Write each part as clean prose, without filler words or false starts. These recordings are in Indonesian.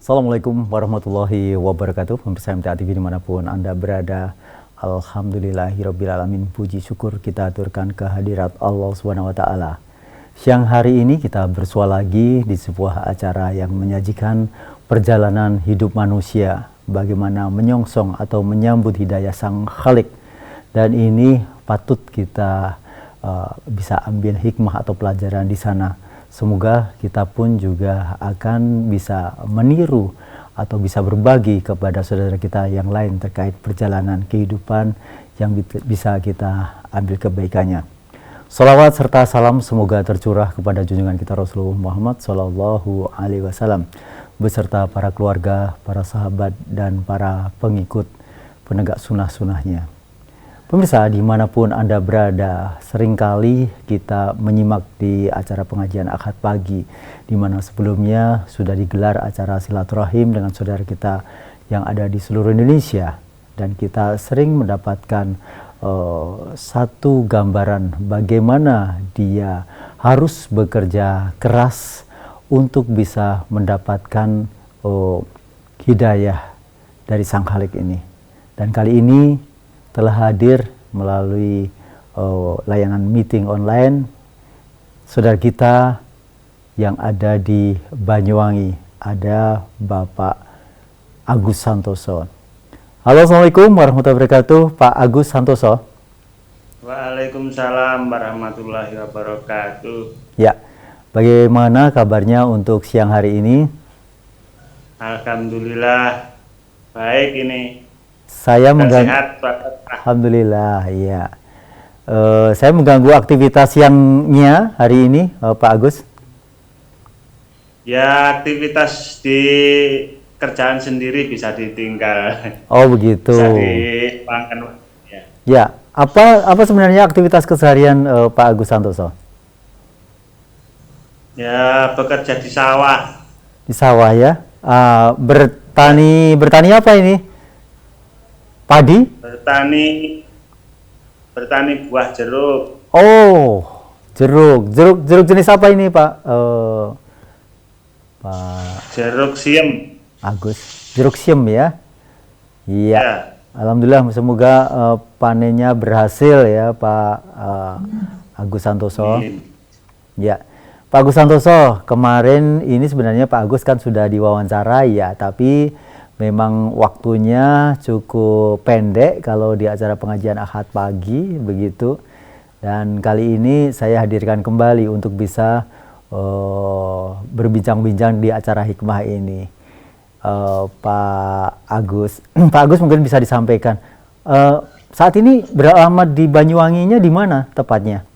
Assalamualaikum warahmatullahi wabarakatuh. Pemirsa MTA TV dimanapun Anda berada, Alhamdulillahirrabbilalamin. Puji syukur kita aturkan kehadirat Allah SWT. Siang hari ini kita bersua lagi di sebuah acara yang menyajikan perjalanan hidup manusia, bagaimana menyongsong atau menyambut hidayah Sang Khalik. Dan ini patut kita bisa ambil hikmah atau pelajaran di sana. Semoga kita pun juga akan bisa meniru atau bisa berbagi kepada saudara kita yang lain terkait perjalanan kehidupan yang bisa kita ambil kebaikannya. Salawat serta salam semoga tercurah kepada junjungan kita Rasulullah Muhammad Sallallahu Alaihi Wasallam beserta para keluarga, para sahabat, dan para pengikut penegak sunnah-sunnahnya. Pemirsa, dimanapun Anda berada, seringkali kita menyimak di acara pengajian Ahad pagi, di mana sebelumnya sudah digelar acara silaturahim dengan saudara kita yang ada di seluruh Indonesia. Dan kita sering mendapatkan satu gambaran bagaimana dia harus bekerja keras untuk bisa mendapatkan hidayah dari Sang Khalik ini. Dan kali ini telah hadir melalui layanan meeting online saudara kita yang ada di Banyuwangi, ada Bapak Agus Santoso. Halo, Assalamualaikum warahmatullahi wabarakatuh, Pak Agus Santoso. Waalaikumsalam warahmatullahi wabarakatuh. Ya, bagaimana kabarnya untuk siang hari ini? Alhamdulillah baik ini. Saya mengganggu. Sehat, Pak. Alhamdulillah, iya. Saya mengganggu aktivitas siangnya hari ini, Pak Agus. Ya, aktivitas di kerjaan sendiri bisa ditinggal. Oh, begitu. Bisa dipangkan. Ya. Ya, apa sebenarnya aktivitas keseharian Pak Agus Santoso? Ya, bekerja di sawah. Di sawah ya. Bertani apa ini? Padi? Bertani buah jeruk. Oh, jeruk jenis apa ini, Pak? Pak Jeruk siem. Agus, jeruk siem ya? Iya. Ya. Alhamdulillah, semoga panennya berhasil ya, Pak Agus Santoso. Amin. Ya, Pak Agus Santoso, kemarin ini sebenarnya Pak Agus kan sudah diwawancara ya, tapi memang waktunya cukup pendek kalau di acara pengajian Ahad pagi begitu. Dan kali ini saya hadirkan kembali untuk bisa berbincang-bincang di acara hikmah ini. Pak Agus, Pak Agus mungkin bisa disampaikan saat ini beralamat di Banyuwanginya di mana tepatnya?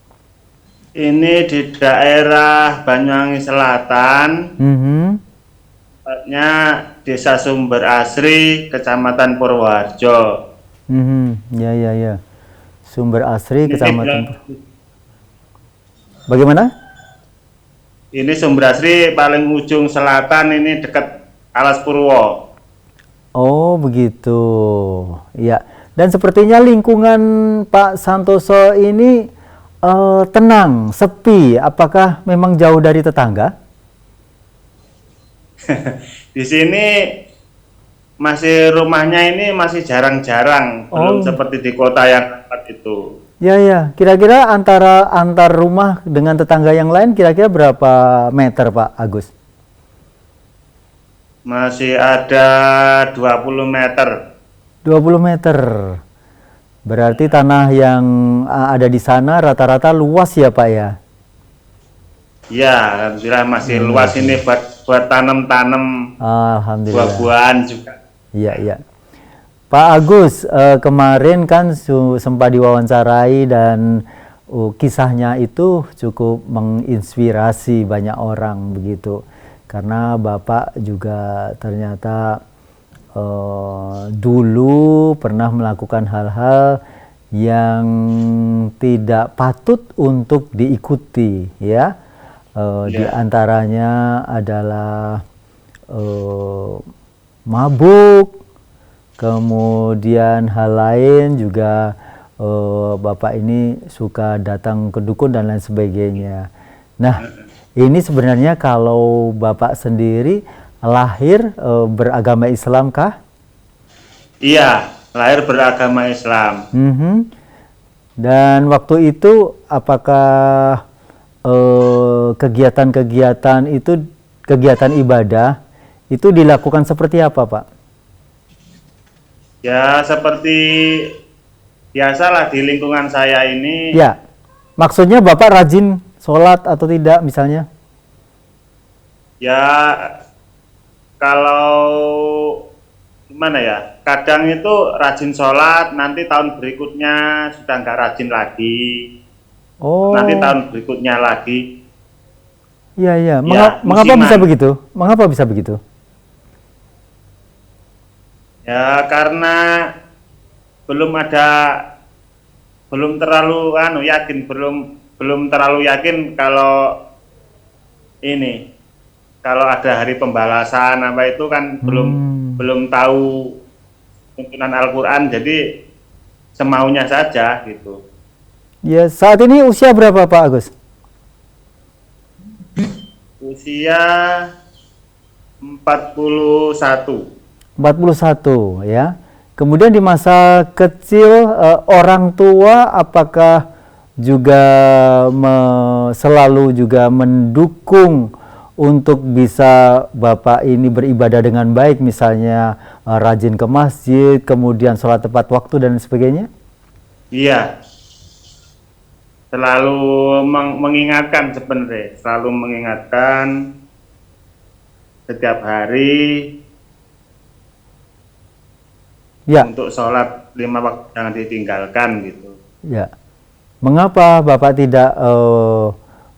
Ini di daerah Banyuwangi Selatan. Tepatnya Desa Sumber Asri, Kecamatan Purwoharjo. Ya. Sumber Asri, Kecamatan. Bagaimana? Ini Sumber Asri paling ujung selatan, ini dekat Alas Purwo. Oh, begitu. Ya. Dan sepertinya lingkungan Pak Santoso ini tenang, sepi. Apakah memang jauh dari tetangga? Di sini masih rumahnya ini masih jarang-jarang, belum seperti di kota yang tempat itu. Ya. Kira-kira antar rumah dengan tetangga yang lain kira-kira berapa meter, Pak Agus? Masih ada 20 meter. 20 meter. Berarti tanah yang ada di sana rata-rata luas ya, Pak ya? Ya, alhamdulillah masih luas ini buat tanam-tanam buah-buahan juga. Iya. Pak Agus, kemarin kan sempat diwawancarai dan kisahnya itu cukup menginspirasi banyak orang begitu. Karena Bapak juga ternyata dulu pernah melakukan hal-hal yang tidak patut untuk diikuti ya. Di antaranya adalah mabuk, kemudian hal lain juga Bapak ini suka datang ke dukun dan lain sebagainya. Nah, ini sebenarnya kalau Bapak sendiri lahir beragama Islam kah? Iya, lahir beragama Islam. Mhm. Dan waktu itu apakah kegiatan-kegiatan itu, kegiatan ibadah itu dilakukan seperti apa, Pak? Ya seperti biasalah di lingkungan saya ini. Ya, maksudnya Bapak rajin sholat atau tidak misalnya? Ya kalau gimana ya, kadang itu rajin sholat, nanti tahun berikutnya sudah nggak rajin lagi, nanti Oh, tahun berikutnya lagi. iya iya. Ya Mengapa bisa musiman. begitu? Mengapa bisa begitu? Ya karena belum ada, belum terlalu yakin, belum belum terlalu yakin kalau ini, kalau ada hari pembalasan apa itu kan belum Hmm. belum tahu tuntunan Al-Quran, jadi semaunya saja gitu. Ya, saat ini usia berapa Pak Agus? Usia 41. 41 ya. Kemudian di masa kecil orang tua apakah juga selalu juga mendukung untuk bisa Bapak ini beribadah dengan baik, misalnya rajin ke masjid, kemudian sholat tepat waktu dan sebagainya? Iya, selalu mengingatkan, sebenarnya selalu mengingatkan setiap hari Ya, untuk sholat 5 waktu jangan ditinggalkan gitu. ya. Mengapa Bapak tidak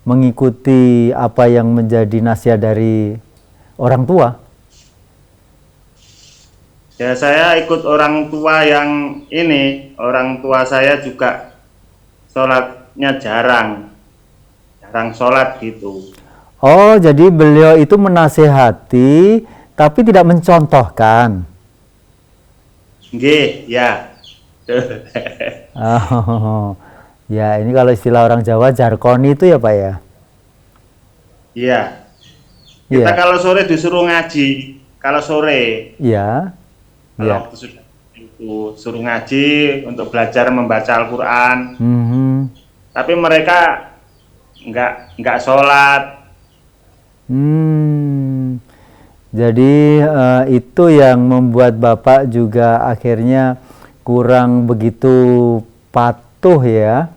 mengikuti apa yang menjadi nasihat dari orang tua? Ya saya ikut orang tua yang ini, orang tua saya juga sholatnya jarang, jarang sholat gitu. Oh, jadi beliau itu menasehati tapi tidak mencontohkan. Nggih, ya. Oh, ya ini kalau istilah orang Jawa jarkoni itu ya Pak ya? Iya. Kita Iya, kalau sore disuruh ngaji, kalau sore, iya, kalau iya. waktu sudah itu suruh ngaji untuk belajar membaca Al-Quran, Mhm. tapi mereka nggak sholat. Hmm. Jadi itu yang membuat Bapak juga akhirnya kurang begitu patuh ya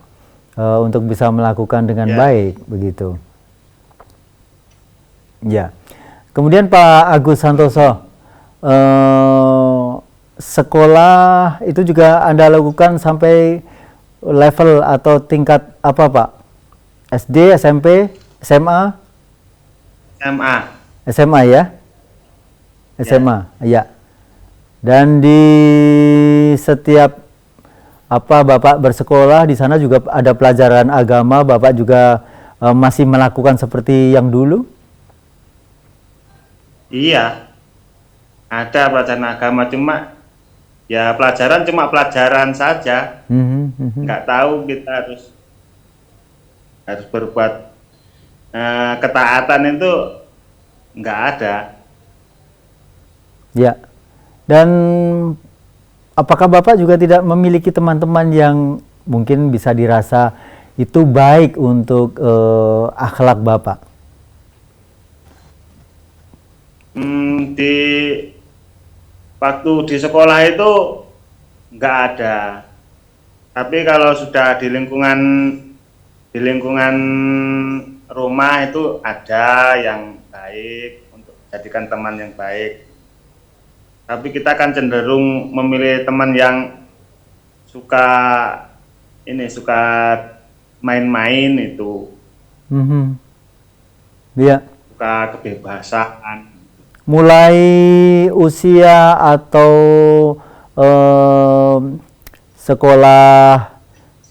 untuk bisa melakukan dengan Ya, baik begitu. Ya. Kemudian Pak Agus Santoso, eh, sekolah itu juga Anda lakukan sampai level atau tingkat apa Pak? SD, SMP, SMA, SMA. SMA ya? Ya, SMA, ya. Dan di setiap apa Bapak bersekolah di sana juga ada pelajaran agama, Bapak juga masih melakukan seperti yang dulu? iya. Ada pelajaran agama, cuma ya pelajaran cuma pelajaran saja. Mhm, mhm. Nggak tahu kita harus harus berbuat ketaatan itu nggak ada. Ya. Dan apakah Bapak juga tidak memiliki teman-teman yang mungkin bisa dirasa itu baik untuk akhlak Bapak? Di waktu di sekolah itu nggak ada. Tapi kalau sudah di lingkungan rumah itu ada yang baik untuk jadikan teman yang baik. Tapi kita kan cenderung memilih teman yang suka suka main-main itu, Mhm. Ya. suka kebebasan. Mulai usia atau em, sekolah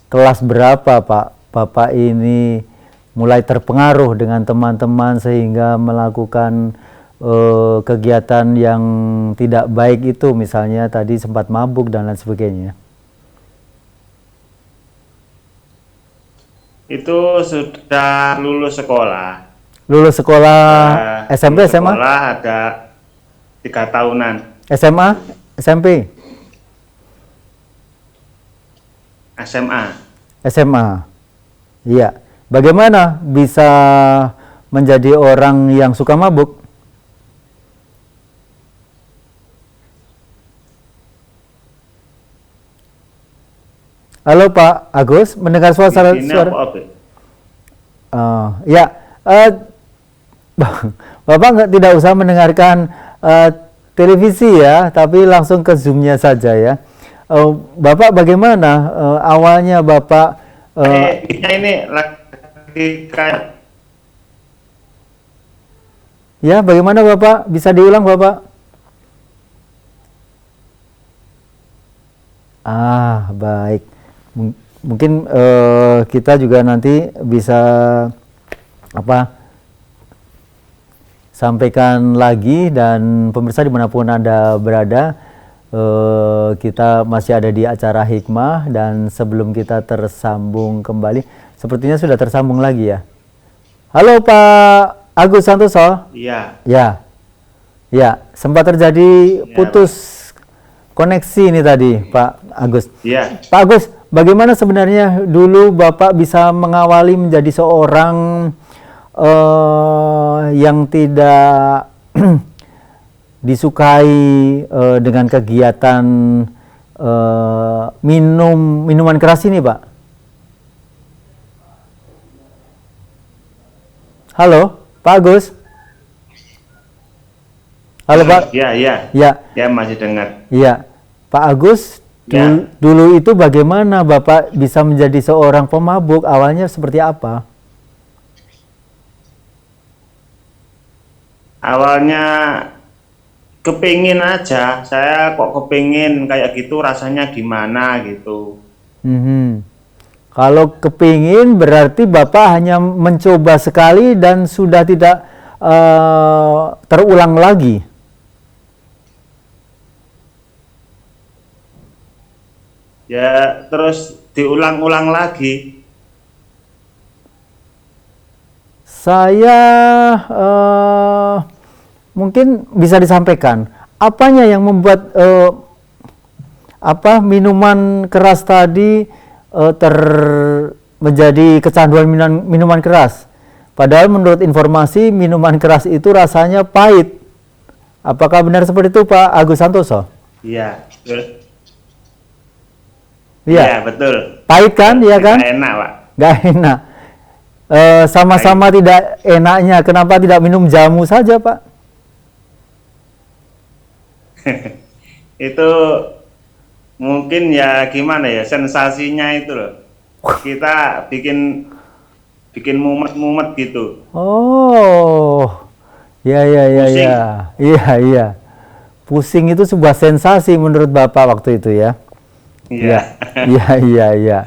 kelas berapa Pak Bapak ini mulai terpengaruh dengan teman-teman sehingga melakukan kegiatan yang tidak baik itu, misalnya tadi sempat mabuk dan lain sebagainya? Itu sudah lulus sekolah. Lulus sekolah Sudah SMP lulus SMA? sekolah ada 3 tahunan. SMA, SMP, SMA. SMA. Iya. Bagaimana bisa menjadi orang yang suka mabuk? Halo Pak Agus, mendengar suara? Di sini apa, Obe? Ya, Bapak tidak usah mendengarkan televisi ya, tapi langsung ke Zoom-nya saja ya. Bapak bagaimana awalnya Bapak? Ini lagi kayak Ya, bagaimana Bapak? Bisa diulang Bapak? Baik. Mungkin kita juga nanti bisa sampaikan lagi, dan pemirsa dimanapun Anda berada, kita masih ada di acara Hikmah, dan sebelum kita tersambung kembali, sepertinya sudah tersambung lagi ya. Halo Pak Agus Santoso. Iya. Ya, sempat terjadi putus koneksi ini tadi Pak Agus. Iya. Pak Agus, bagaimana sebenarnya dulu Bapak bisa mengawali menjadi seorang yang tidak disukai dengan kegiatan minuman keras ini, Pak? Halo, Pak Agus. Halo, Pak. Iya. Ya. Ya, masih dengar. Iya, Pak Agus. Ya. Dulu itu bagaimana Bapak bisa menjadi seorang pemabuk? Awalnya seperti apa? Awalnya kepingin aja, saya kok kepingin kayak gitu, rasanya gimana gitu. Kalau kepingin berarti Bapak hanya mencoba sekali dan sudah tidak terulang lagi. Ya, terus diulang-ulang lagi. Saya mungkin bisa disampaikan apanya yang membuat minuman keras tadi menjadi kecanduan minuman keras. Padahal menurut informasi minuman keras itu rasanya pahit. Apakah benar seperti itu Pak Agus Santoso? Iya, betul. Iya, Iya, betul. pahit kan, iya kan? Nggak enak, Pak. Gak enak. Sama-sama tidak enaknya, kenapa tidak minum jamu saja, Pak? Itu mungkin ya gimana ya, sensasinya itu loh. Kita bikin mumet-mumet gitu. Oh, ya. Pusing. Iya. Pusing itu sebuah sensasi menurut Bapak waktu itu ya? Iya. Iya.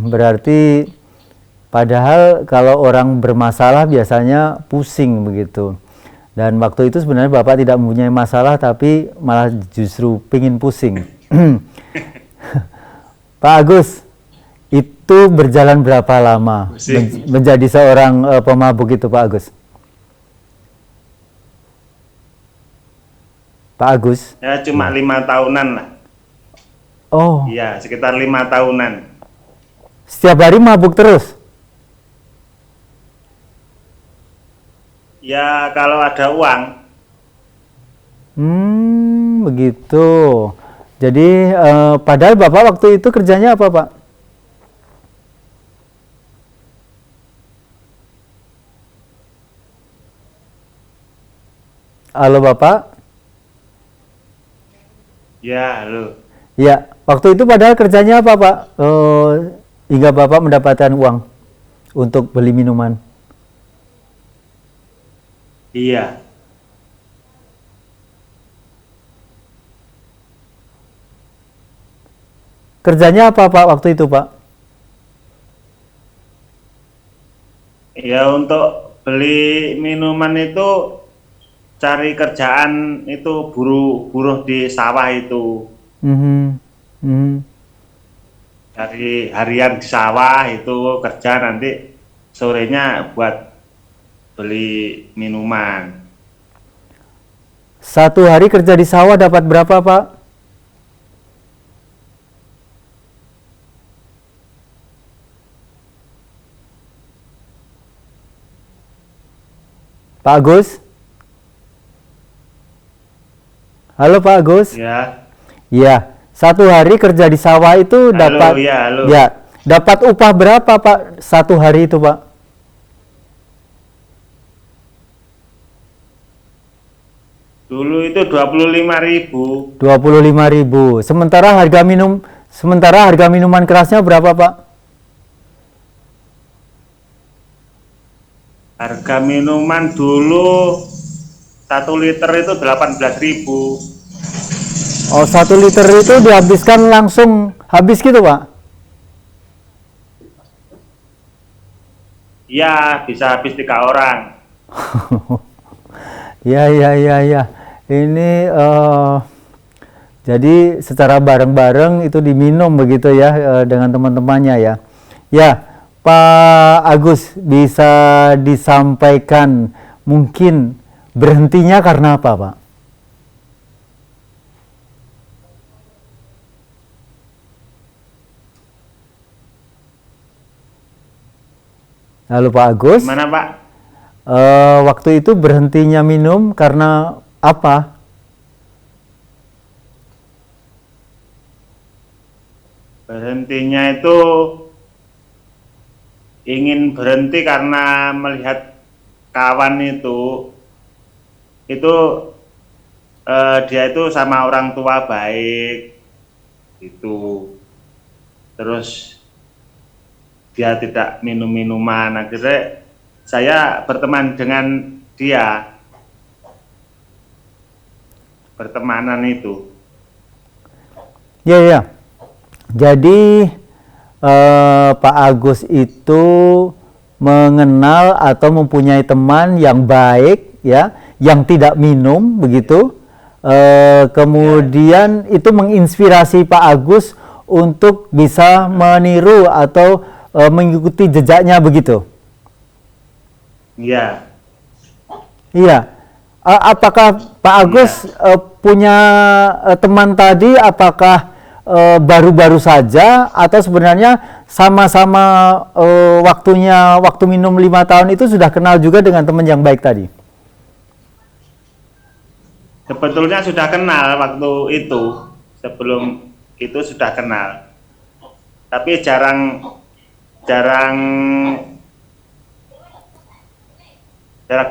Berarti padahal kalau orang bermasalah biasanya pusing begitu. Dan waktu itu sebenarnya Bapak tidak mempunyai masalah, tapi malah justru pingin pusing. Pak Agus, itu berjalan berapa lama menjadi seorang pemabuk itu, Pak Agus? Pak Agus? Ya cuma 5 tahunan lah. Oh. Iya, sekitar 5 tahunan. Setiap hari mabuk terus? Ya kalau ada uang. Begitu. Jadi padahal Bapak waktu itu kerjanya apa, Pak? Halo Bapak? Ya, halo. Ya, waktu itu padahal kerjanya apa, Pak? Hingga Bapak mendapatkan uang untuk beli minuman. Iya. Kerjanya apa, Pak, waktu itu, Pak? Ya untuk beli minuman itu cari kerjaan itu buruh di sawah itu. Dari harian di sawah itu kerja, nanti sorenya buat beli minuman. 1 hari kerja di sawah dapat berapa, Pak? Pak Agus? Halo Pak Agus? Ya. Iya, 1 hari kerja di sawah itu Halo, dapat ya, halo. ya, dapat upah berapa Pak 1 hari itu, Pak? Dulu itu 25.000. 25.000. Sementara harga minuman kerasnya berapa, Pak? Harga minuman dulu 1 liter itu 18.000. Oh, 1 liter itu dihabiskan langsung habis gitu, Pak? Iya, bisa habis 3 orang. Ya, ya, ya, ya. Ini jadi secara bareng-bareng itu diminum begitu ya dengan teman-temannya ya. Ya, Pak Agus bisa disampaikan mungkin berhentinya karena apa, Pak? Halo Pak Agus. Gimana, Pak? Waktu itu berhentinya minum karena apa? Berhentinya itu ingin berhenti karena melihat kawan itu dia itu sama orang tua baik itu, terus dia tidak minum minuman. Akhirnya saya berteman dengan dia, pertemanan itu. Ya, ya. Jadi Pak Agus itu mengenal atau mempunyai teman yang baik ya, yang tidak minum begitu. Kemudian itu menginspirasi Pak Agus untuk bisa meniru atau mengikuti jejaknya begitu. Iya. Iya. Apakah Pak Agus punya teman tadi? Apakah baru-baru saja atau sebenarnya sama-sama waktu minum 5 tahun itu sudah kenal juga dengan teman yang baik tadi? Sebetulnya sudah kenal waktu itu, sebelum itu sudah kenal, tapi jarang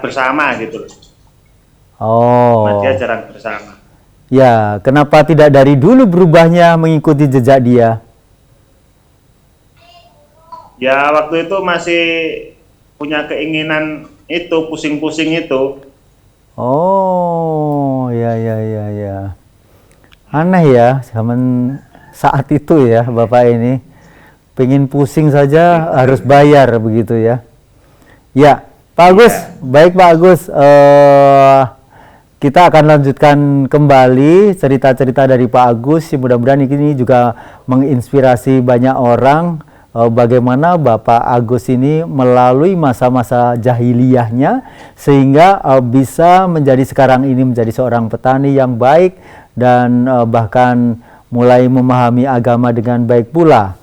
bersama gitu. Oh. Dia jarang bersama. Ya, kenapa tidak dari dulu berubahnya mengikuti jejak dia? Ya, waktu itu masih punya keinginan itu, pusing-pusing itu. Oh, ya, ya, ya, ya. Aneh ya, zaman saat itu ya, Bapak ini. Pengen pusing saja harus bayar begitu ya. Ya, Pak Agus, baik Pak Agus. Kita akan lanjutkan kembali cerita-cerita dari Pak Agus. Mudah-mudahan ini juga menginspirasi banyak orang bagaimana Bapak Agus ini melalui masa-masa jahiliyahnya sehingga bisa menjadi sekarang ini menjadi seorang petani yang baik dan bahkan mulai memahami agama dengan baik pula.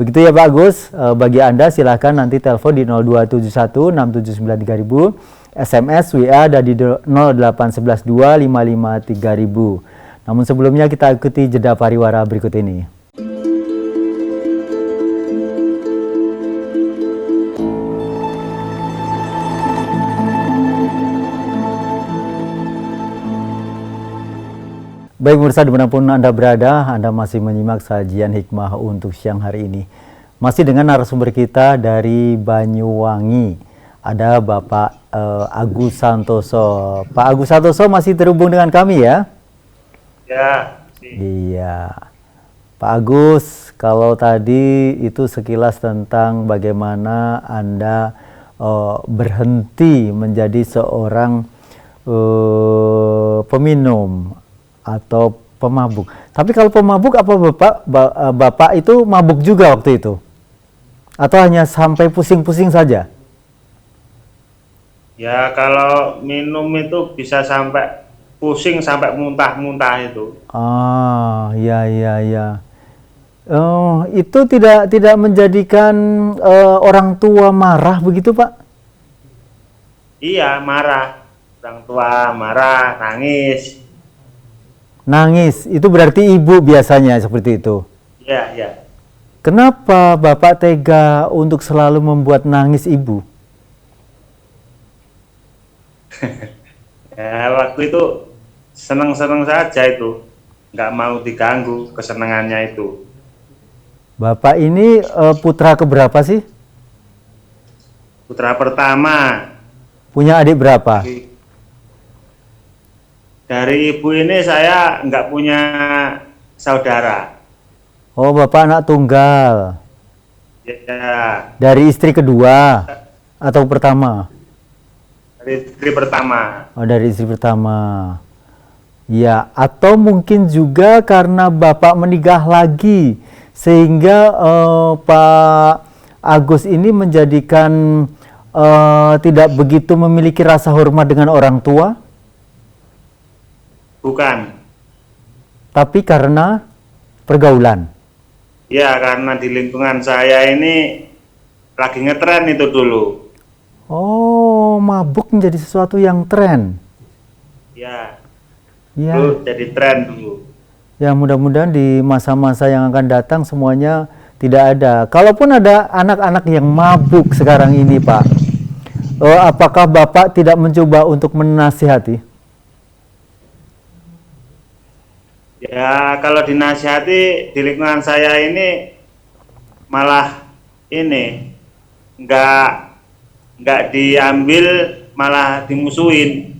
Begitu ya Pak Agus. Bagi Anda silahkan nanti telepon di 0271 679 3000. SMS WA ada di 08112553000. Namun sebelumnya kita ikuti jeda pariwara berikut ini. Baik pemirsa dimanapun Anda berada, Anda masih menyimak sajian hikmah untuk siang hari ini. Masih dengan narasumber kita dari Banyuwangi. Ada Bapak Agus Santoso. Pak Agus Santoso masih terhubung dengan kami ya? Ya. Iya. Pak Agus, kalau tadi itu sekilas tentang bagaimana Anda berhenti menjadi seorang peminum atau pemabuk. Tapi kalau pemabuk apa Bapak itu mabuk juga waktu itu? Atau hanya sampai pusing-pusing saja? Ya, kalau minum itu bisa sampai pusing sampai muntah-muntah itu. Ah, ya, ya, ya. Oh, itu tidak menjadikan orang tua marah begitu, Pak? Iya, marah. Orang tua marah, nangis. Nangis, itu berarti ibu biasanya seperti itu. Iya, iya. Kenapa Bapak tega untuk selalu membuat nangis ibu? Ya, waktu itu seneng-seneng saja itu. Nggak mau diganggu kesenangannya itu. Bapak ini putra keberapa sih? Putra pertama. Punya adik berapa? Dari ibu ini saya nggak punya saudara. Oh, Bapak anak tunggal. Ya, Dari istri kedua atau pertama? dari istri pertama. Oh, dari istri pertama. Ya, atau mungkin juga karena Bapak menikah lagi, sehingga Pak Agus ini menjadikan tidak begitu memiliki rasa hormat dengan orang tua, Bukan. tapi karena pergaulan. Ya, karena di lingkungan saya ini lagi ngetren itu dulu. Oh, mabuk menjadi sesuatu yang tren. Ya, Ya, dulu jadi tren dulu. ya mudah-mudahan di masa-masa yang akan datang semuanya tidak ada. Kalaupun ada anak-anak yang mabuk sekarang ini, Pak, apakah Bapak tidak mencoba untuk menasihati? Ya, kalau dinasihati di lingkungan saya ini malah ini nggak diambil, malah dimusuhin.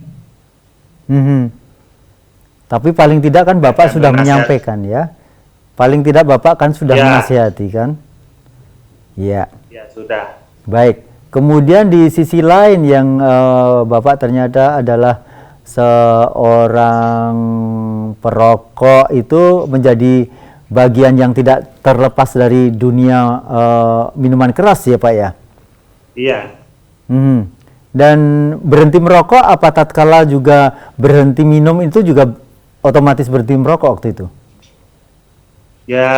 Tapi paling tidak kan Bapak Dan sudah menasihat. menyampaikan ya. Paling tidak Bapak kan sudah Ya. menasihati kan? Ya, Ya, sudah. baik. Kemudian di sisi lain yang Bapak ternyata adalah seorang perokok, itu menjadi bagian yang tidak terlepas dari dunia minuman keras ya, Pak ya? Iya. Dan berhenti merokok apa tatkala juga berhenti minum itu juga otomatis berhenti merokok waktu itu? Ya,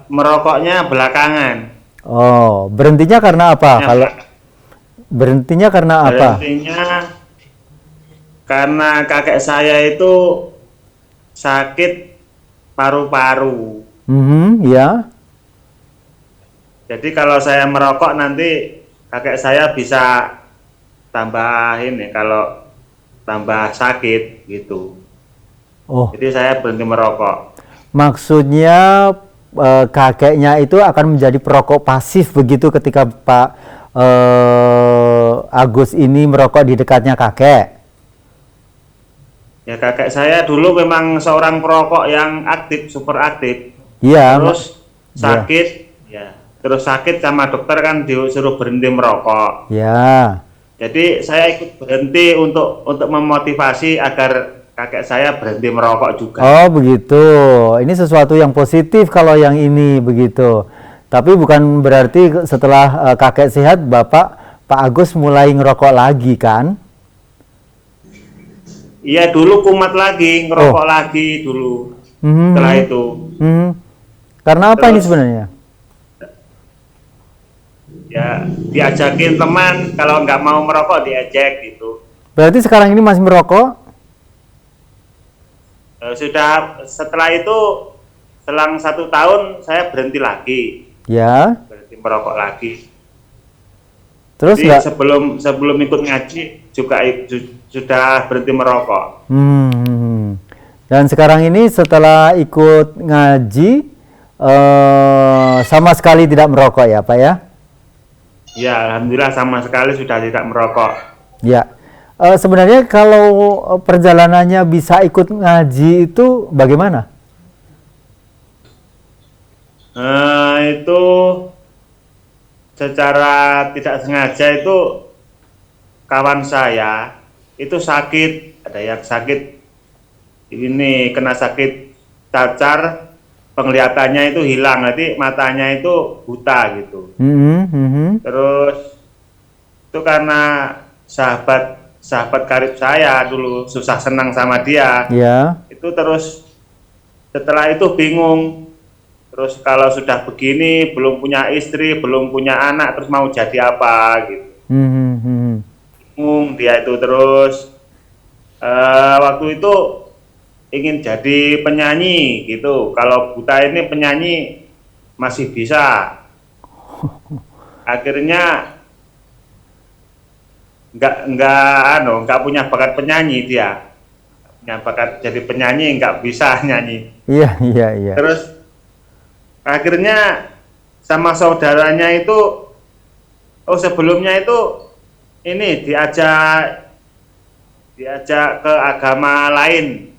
merokoknya belakangan. Oh, berhentinya karena apa? Ya, Kalau berhentinya karena apa? berhentinya karena kakek saya itu sakit paru-paru. Ya. Jadi kalau saya merokok nanti kakek saya bisa tambah ini, kalau tambah sakit gitu. Oh, Jadi saya berhenti merokok. maksudnya kakeknya itu akan menjadi perokok pasif begitu ketika Pak Agus ini merokok di dekatnya kakek. Ya, kakek saya dulu memang seorang perokok yang aktif, super aktif. Iya, Terus sakit, ya. Terus sakit sama dokter kan disuruh berhenti merokok. ya. Jadi saya ikut berhenti untuk memotivasi agar kakek saya berhenti merokok juga. Oh, begitu. Ini sesuatu yang positif kalau yang ini begitu. Tapi bukan berarti setelah kakek sehat Pak Agus mulai ngerokok lagi kan? Iya, dulu kumat lagi, ngerokok lagi dulu. Setelah itu. Karena apa ini Terus, sebenarnya? ya, diajakin teman, kalau nggak mau merokok diajak gitu. Berarti sekarang ini masih merokok? Sudah, setelah itu selang 1 tahun saya berhenti lagi, Ya. berhenti merokok lagi. Terus Jadi nggak? sebelum ikut ngaji juga sudah berhenti merokok. Dan sekarang ini setelah ikut ngaji sama sekali tidak merokok ya, Pak ya? Ya, alhamdulillah sama sekali sudah tidak merokok. Ya. Sebenarnya kalau perjalanannya bisa ikut ngaji itu bagaimana? Itu secara tidak sengaja itu kawan saya itu sakit, ada yang sakit ini, kena sakit cacar, penglihatannya itu hilang, nanti matanya itu buta gitu. Terus itu karena sahabat sahabat karib saya dulu, susah senang sama dia. Ya. Itu terus setelah itu bingung. Terus kalau sudah begini, belum punya istri, belum punya anak, terus mau jadi apa gitu. Bingung dia itu terus. Waktu itu ingin jadi penyanyi gitu. Kalau buta ini penyanyi masih bisa. Akhirnya nggak punya bakat penyanyi dia. Punya bakat jadi penyanyi, nggak bisa nyanyi. Iya, iya, iya. Terus akhirnya sama saudaranya itu, sebelumnya itu ini diajak ke agama lain,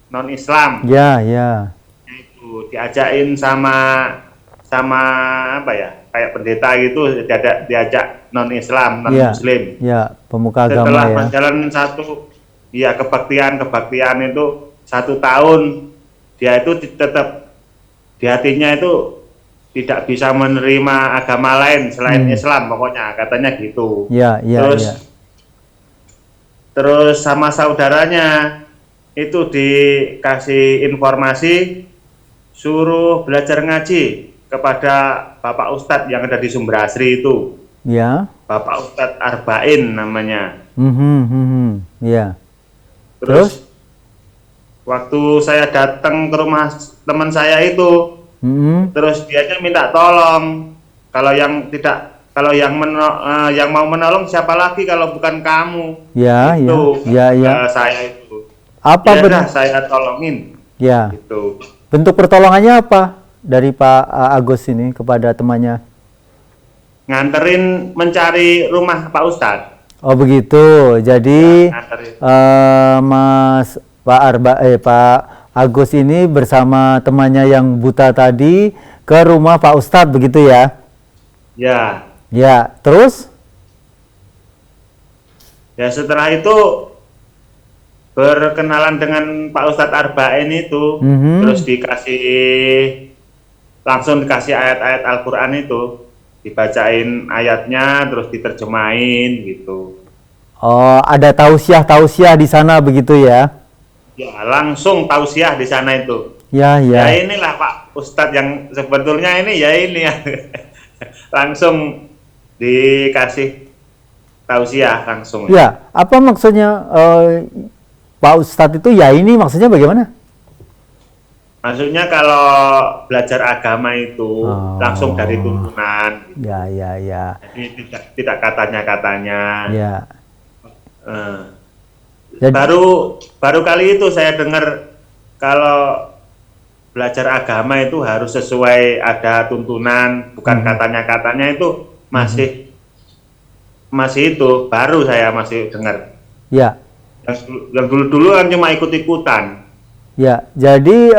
non Islam. Ya, ya. Itu diajakin sama apa ya, kayak pendeta gitu, diajak non Islam, non Muslim. Ya, pemuka agama. Setelah ya. berjalan kebaktian itu 1 tahun, dia itu tetap di hatinya itu tidak bisa menerima agama lain selain Islam, pokoknya katanya gitu. Ya, ya, Terus sama saudaranya itu dikasih informasi suruh belajar ngaji kepada Bapak Ustadz yang ada di Sumber Asri itu. Ya. Bapak Ustadz Arba'in namanya. Ya. Terus waktu saya datang ke rumah teman saya itu, terus dianya minta tolong. Kalau yang mau menolong siapa lagi kalau bukan kamu? Ya, itu, ya. Saya itu. Apa benar saya tolongin? Ya. Gitu. Bentuk pertolongannya apa dari Pak Agus ini kepada temannya? Nganterin mencari rumah Pak Ustadz. Oh begitu. Jadi Pak Agus ini bersama temannya yang buta tadi ke rumah Pak Ustadz begitu ya? Ya. Ya, terus? Ya setelah itu berkenalan dengan Pak Ustadz Arba'in itu, terus langsung dikasih ayat-ayat Al-Quran itu, dibacain ayatnya, terus diterjemahin gitu. Oh, ada tausiah di sana begitu ya? Ya, langsung tausiah di sana itu. Ya. Ya inilah Pak Ustadz yang sebetulnya ini ya ini ya. Langsung dikasih tausiah langsung. Ya, apa maksudnya Pak Ustadz itu ya ini maksudnya bagaimana? Maksudnya kalau belajar agama itu langsung dari tuntunan. Ya. Jadi tidak katanya. Ya. Jadi, baru kali itu saya dengar kalau belajar agama itu harus sesuai ada tuntunan, bukan katanya itu masih itu baru saya masih dengar. Ya. Yang dulu kan cuma ikut-ikutan. Ya, jadi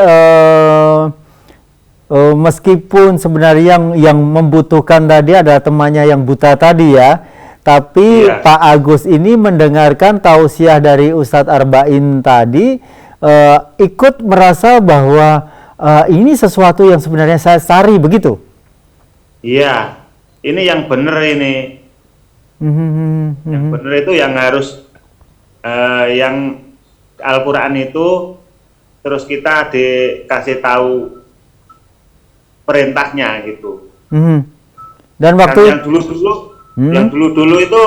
meskipun sebenarnya yang membutuhkan tadi adalah temannya yang buta tadi ya, tapi Pak Agus ini mendengarkan tausiah dari Ustadz Arba'in tadi, ikut merasa bahwa ini sesuatu yang sebenarnya saya cari begitu. Iya, ini yang benar ini. Yang benar itu yang harus yang Al-Quran itu terus kita dikasih tahu perintahnya gitu. Dan waktu yang dulu itu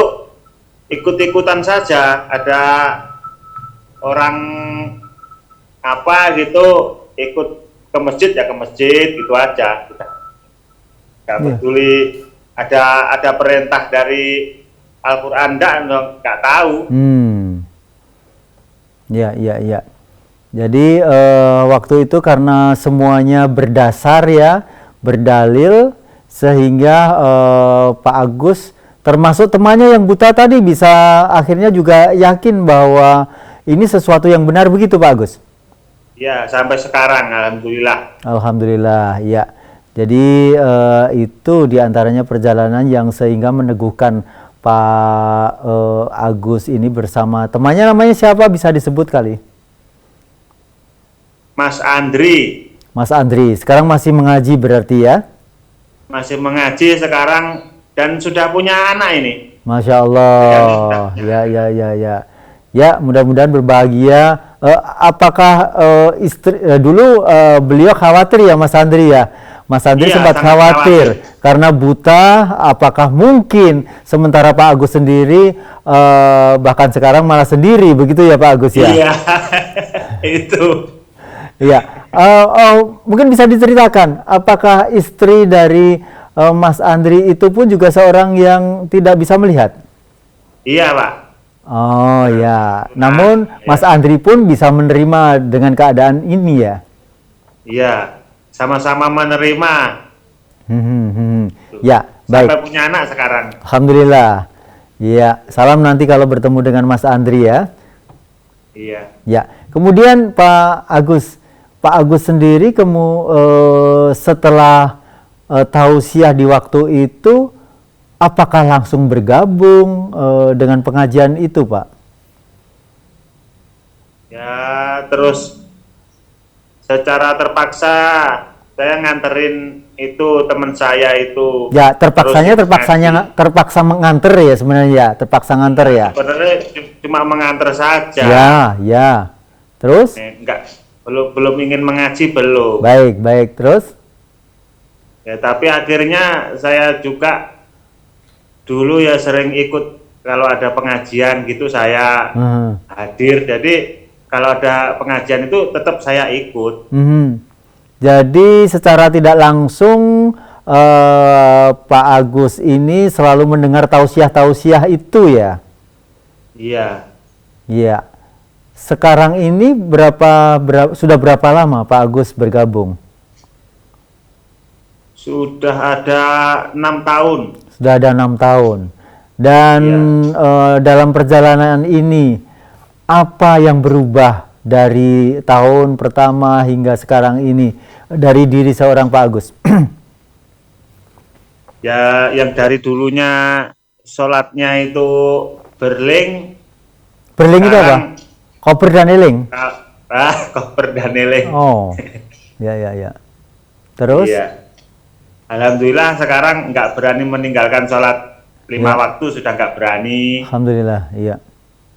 ikut-ikutan saja, ada orang apa gitu ikut ke masjid ya ke masjid gitu aja. Nggak peduli ada perintah dari Al-Quran nggak tahu. Ya. Jadi waktu itu karena semuanya berdasar ya, berdalil, sehingga Pak Agus termasuk temannya yang buta tadi bisa akhirnya juga yakin bahwa ini sesuatu yang benar begitu Pak Agus? Ya, sampai sekarang alhamdulillah. Alhamdulillah, ya. Jadi itu diantaranya perjalanan yang sehingga meneguhkan Pak Agus ini bersama temannya, namanya siapa bisa disebut kali? Mas Andri. Mas Andri, sekarang masih mengaji berarti ya? Masih mengaji sekarang dan sudah punya anak ini. Masya Allah. Ya, ya, ya, ya. Ya, mudah-mudahan berbahagia. Apakah istri dulu beliau khawatir ya Mas Andri ya? Mas Andri Iya, sempat sangat khawatir khawatir. karena buta. Apakah mungkin sementara Pak Agus sendiri bahkan sekarang malah sendiri begitu ya Pak Agus ya? Iya, itu. Iya. Mungkin bisa diceritakan apakah istri dari Mas Andri itu pun juga seorang yang tidak bisa melihat? Iya, Pak. Oh ya, namun ya. Mas Andri pun bisa menerima dengan keadaan ini ya. Iya, sama-sama menerima. Ya, baik. Sampai punya anak sekarang. Alhamdulillah. Ya, salam nanti kalau bertemu dengan Mas Andri ya. Iya. Ya, kemudian Pak Agus sendiri setelah tausiah di waktu itu, apakah langsung bergabung dengan pengajian itu, Pak? Ya, terus secara terpaksa saya nganterin itu teman saya itu. Ya, terpaksanya terus ngaji. terpaksa mengantar ya sebenarnya ya, terpaksa nganter ya. Sebenarnya cuma mengantar saja. Ya, ya. Terus? Enggak, belum ingin mengaji belum. Baik, baik. Terus? Ya, tapi akhirnya saya juga dulu ya sering ikut kalau ada pengajian gitu saya hadir. Jadi kalau ada pengajian itu tetap saya ikut. Jadi secara tidak langsung Pak Agus ini selalu mendengar tausiah-tausiah itu ya? Iya. Iya. Sekarang ini sudah berapa lama Pak Agus bergabung? Sudah ada 6 tahun. Sudah ada 6 tahun. Dan dalam perjalanan ini, apa yang berubah dari tahun pertama hingga sekarang ini dari diri seorang Pak Agus? Ya, yang dari dulunya sholatnya itu berling. Berling itu apa? Koper dan eling? Koper dan eling. Oh, ya, ya, ya. Terus? Iya. Alhamdulillah sekarang nggak berani meninggalkan sholat 5 waktu, sudah nggak berani. Alhamdulillah, iya.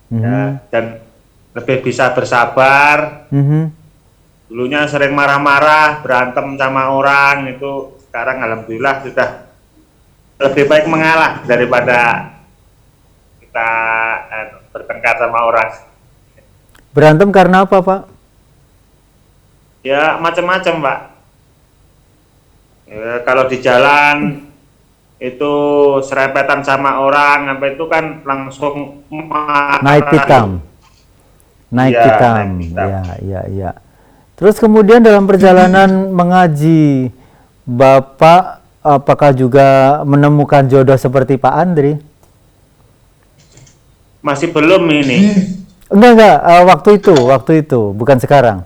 Ya, dan lebih bisa bersabar. Dulunya sering marah-marah, berantem sama orang itu. Sekarang alhamdulillah sudah lebih baik mengalah daripada kita bertengkar sama orang. Berantem karena apa, Pak? Ya macam-macam, Pak. Ya, kalau di jalan itu serempetan sama orang, sampai itu kan langsung naik pitam. Naik pitam. Ya, ya, ya. Terus kemudian dalam perjalanan mengaji, Bapak apakah juga menemukan jodoh seperti Pak Andri? Masih belum ini. Enggak, waktu itu, bukan sekarang.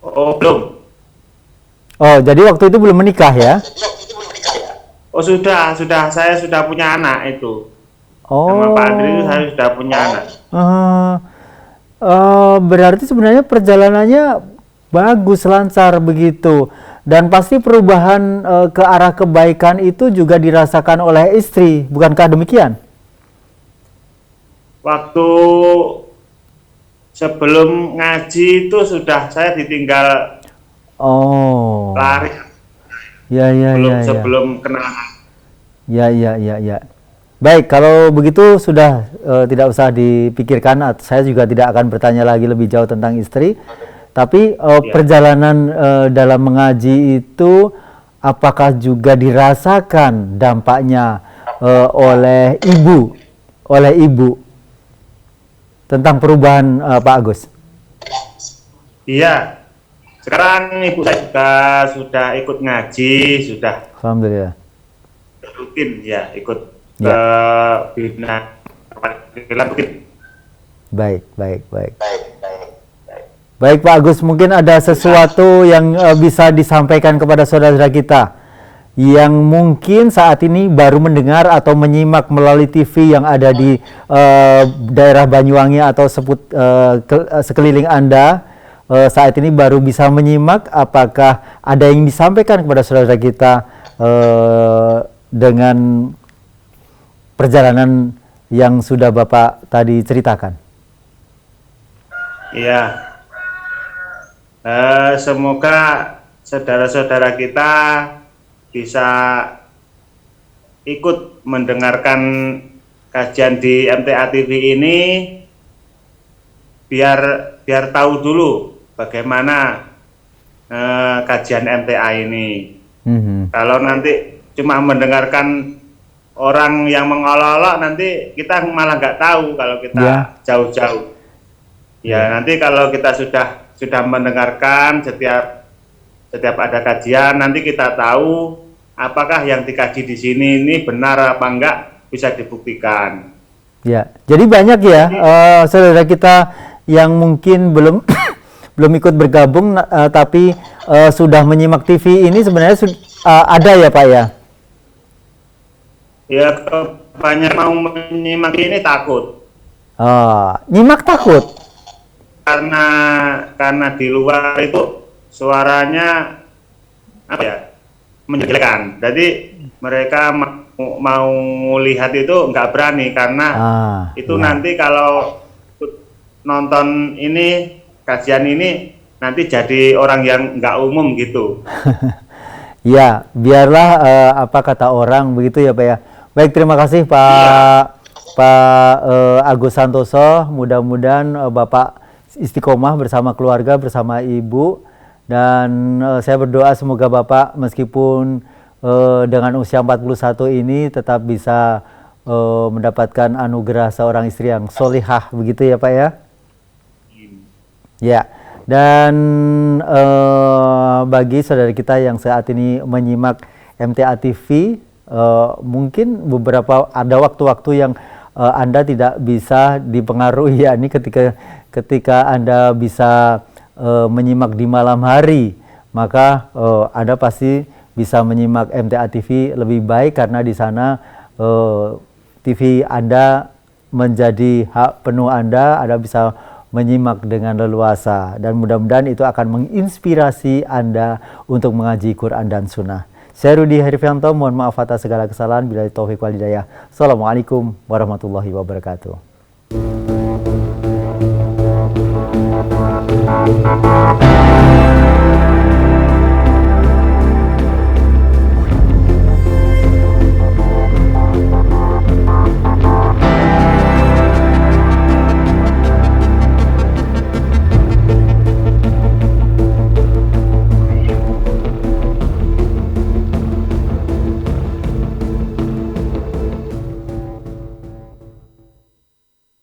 Oh, belum. Oh, jadi waktu itu belum menikah ya? Oh, sudah, saya sudah punya anak itu. Oh. Sama Pak Andri itu saya sudah punya anak. Berarti sebenarnya perjalanannya bagus, lancar begitu. Dan pasti perubahan ke arah kebaikan itu juga dirasakan oleh istri, bukankah demikian? Waktu sebelum ngaji itu sudah saya ditinggal lari. Ya. Sebelum kena. Ya. Baik, kalau begitu sudah tidak usah dipikirkan. Saya juga tidak akan bertanya lagi lebih jauh tentang istri. Tapi perjalanan dalam mengaji itu apakah juga dirasakan dampaknya oleh ibu tentang perubahan Pak Agus? Iya. Sekarang ibu saya juga sudah ikut ngaji, sudah. Alhamdulillah. Rutin ya, ikut bina rutin. Baik. Baik Pak Agus, mungkin ada sesuatu yang bisa disampaikan kepada saudara kita yang mungkin saat ini baru mendengar atau menyimak melalui TV yang ada di daerah Banyuwangi atau sekeliling Anda, saat ini baru bisa menyimak. Apakah ada yang disampaikan kepada saudara kita dengan perjalanan yang sudah Bapak tadi ceritakan? Iya. Semoga saudara-saudara kita bisa ikut mendengarkan kajian di MTA TV ini, biar tahu dulu bagaimana kajian MTA ini. Kalau nanti cuma mendengarkan orang yang mengolok-olok, nanti kita malah nggak tahu kalau kita jauh-jauh. Ya, nanti kalau kita sudah mendengarkan setiap ada kajian, nanti kita tahu apakah yang dikaji di sini ini benar apa enggak, bisa dibuktikan. Ya, jadi banyak ya saudara kita yang mungkin belum belum ikut bergabung tapi sudah menyimak TV ini, sebenarnya ada ya Pak ya? Ya, banyak mau menyimak ini takut. Nyimak takut? Karena di luar itu suaranya apa ya, menjelekkan. Jadi mereka mau lihat itu nggak berani karena itu nanti kalau nonton ini, kajian ini, nanti jadi orang yang nggak umum gitu. Ya, biarlah apa kata orang begitu ya Pak ya. Baik, terima kasih Pak Agus Santoso. Mudah-mudahan Bapak istiqomah bersama keluarga, bersama Ibu, dan saya berdoa semoga Bapak meskipun dengan usia 41 ini tetap bisa mendapatkan anugerah seorang istri yang solihah, begitu ya Pak ya. Ya, dan bagi saudara kita yang saat ini menyimak MTA TV, mungkin ada waktu-waktu yang Anda tidak bisa dipengaruhi, ya, ini ketika Anda bisa menyimak di malam hari, maka Anda pasti bisa menyimak MTA TV lebih baik karena di sana TV Anda menjadi hak penuh Anda bisa menyimak dengan leluasa, dan mudah-mudahan itu akan menginspirasi Anda untuk mengaji Quran dan Sunnah. Saya Rudi Herifianto, mohon maaf atas segala kesalahan. Billahi taufiq wal hidayah. Assalamualaikum warahmatullahi wabarakatuh.